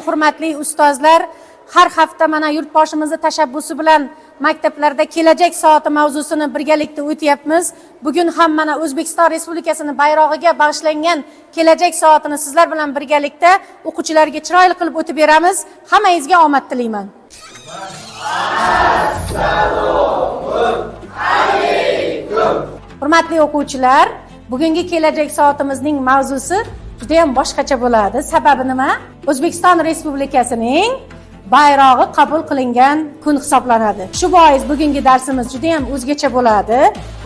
Hurmatli ustozlar, har hafta mana yurtboshimizni tashabbusi bilan maktablarda kelajak soati mavzusini birgalikda o'tyapmiz. Bugun ham mana O'zbekiston Respublikasining bayrog'iga bag'ishlangan kelajak soatini sizlar bilan birgalikda o'quvchilarga chiroyli qilib o'tib beramiz. Hammangizga omad tilayman. Hurmatli o'quvchilar, bugungi kelajak soatimizning mavzusi juda ham boshqacha bo'ladi. Sababi nima? O'zbekiston Respublikasining bayrog'i qabul qilingan kun hisoblanadi. Shu bois bugungi darsimiz juda ham o'zgacha bo'ladi.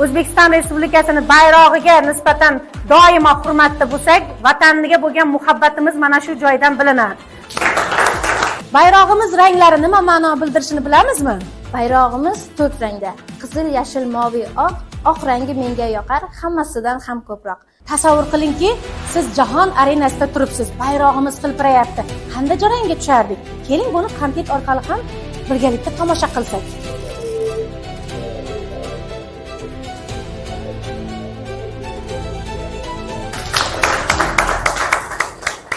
O'zbekiston Respublikasining bayrog'iga nisbatan doimo hurmatda bo'lsak, vataniga bo'lgan muhabbatimiz mana shu joydan bilinadi. Bayrog'imiz ranglari nima ma'no bildirishini bilamizmi? Bayrog'imiz 4 rangda. Qizil, yashil, moviy, oq. Oq rangi menga yoqar, hammasidan ham ko'proq. Tasavvur qilingki, siz jahon arenasida turibsiz. Bayrog'imiz hilpirayapti. Qanday jarayonga tushardik? Keling, buni kontent orqali ham birgalikda tomosha qilsak.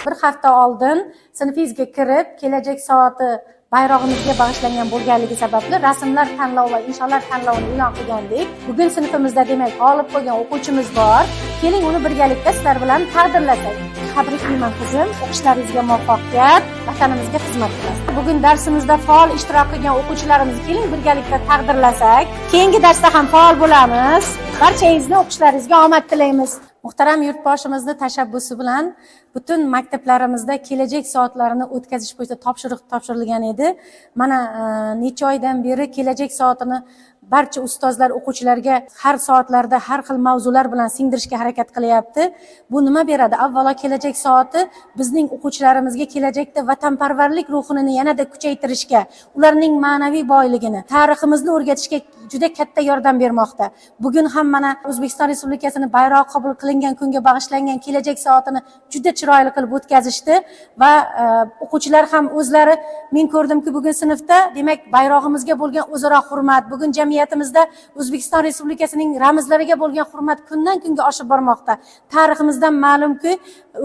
Bir hafta oldin sinfingizga kirib, kelajak soati bayrog'imizga bag'ishlangan bo'lganligi sababli rasmlar tanlovi va insholar tanlovini e'lon qilgandik. Bugun sinfimizda demak g'olib bo'lgan o'quvchimiz bor. Keling, uni birgalikda sizlar bilan taqdirlasak. Tabriklayman qizim, o'qishlaringizga muvaffaqiyat, vatanimizga xizmat qilasiz. Bugun darsimizda faol ishtirok qilgan o'quvchilarimizni keling birgalikda taqdirlasak. Keyingi darsda ham faol bo'lamiz. Barchangizni o'qishlaringizga omad tilaymiz. Muhtaram yurtboshimizni tashabbusi bilan butun maktablarimizda kelajak soatlarini o'tkazish bo'yicha topshiriq topshirilgan edi. Mana necha oydan beri kelajak soatini barcha ustozlar o'quvchilarga har soatlarda har xil mavzular bilan singdirishga harakat qilyapti. Bu nima beradi? Avvalo kelajak soati bizning o'quvchilarimizga kelajakda vatanparvarlik ruhini yanada kuchaytirishga, ularning ma'naviy boyligini, tariximizni o'rgatishga juda katta yordam bermoqda. Bugun ham mana O'zbekiston Respublikasining bayrog'i qabul qilingan kunga bag'ishlangan kelajak soatini juda chiroyli qilib o'tkazishdi va o'quvchilar ham o'zlari, men ko'rdimki bugun sinfda demak bayrog'imizga bo'lgan o'zaro hurmat, bugun jamiyatimizda O'zbekiston Respublikasining ramzlariga bo'lgan hurmat kundan kunga oshib bormoqda. Tariximizdan ma'lumki,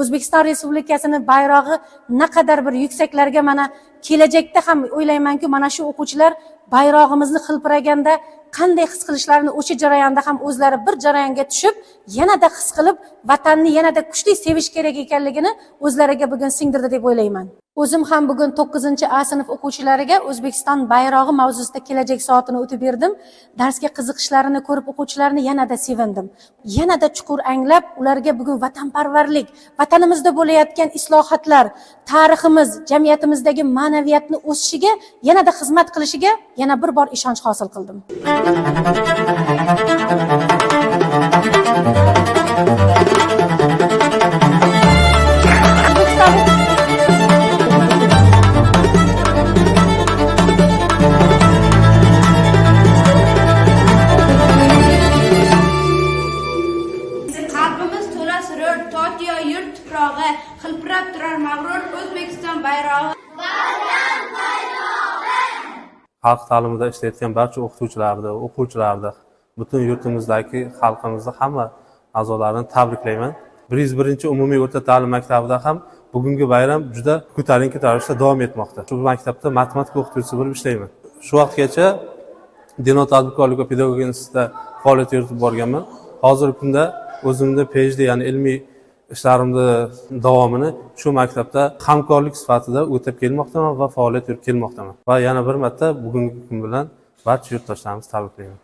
O'zbekiston Respublikasining bayrog'i naqadar bir yuksaklarga mana kelajakda ham o'ylaymanki, mana shu o'quvchilar bayrog'imizni hilpiraganda qanday his qilishlarini o'sha jarayonda ham o'zlari bir jarayonga tushib, yanada his qilib, vatanni yanada kuchli sevish kerak ekanligini o'zlariga bugun singdirdi deb o'ylayman. O'zim ham bugun 9-A sinf o'quvchilariga O'zbekiston bayrog'i mavzusida kelajak soatini o'tib berdim. Darsga qiziqishlarini ko'rib o'quvchilarni yanada sevindim. Yanada chuqur anglab, ularga bugun vatanparvarlik, vatanimizda bo'layotgan islohotlar, tariximiz, jamiyatimizdagi ma'naviyatni o'sishiga, yanada xizmat qilishiga yana bir bor ishonch hosil qildim. Qalbimiz to'la surur, Tokio yurt tuprog'i, hilpirab turar mag'rur O'zbekiston bayrog'i. Xalq ta'limida ishlayotgan barcha o'quvchilarni, butun yurtimizdagi xalqimizni hamma a'zolarini tabriklayman. 101 umumiy o'rta ta'lim maktabida ham bugungi bayram juda ko'tarinki tarzda davom etmoqda. Shu maktabda matematika o'qituvchisi bo'lib ishlayman. Shu vaqtgacha Denov tadbirkorlik va pedagogika institutida faoliyat yuritib borganman. Hozirgi kunda o'zimning PhD, ya'ni ilmiy ishlarimni davomini shu maktabda hamkorlik sifatida o'tab kelmoqdaman va faoliyat yuritib kelmoqdaman. Va yana bir marta bugungi kun bilan barcha yurtdoshlarimizni tabriklayman.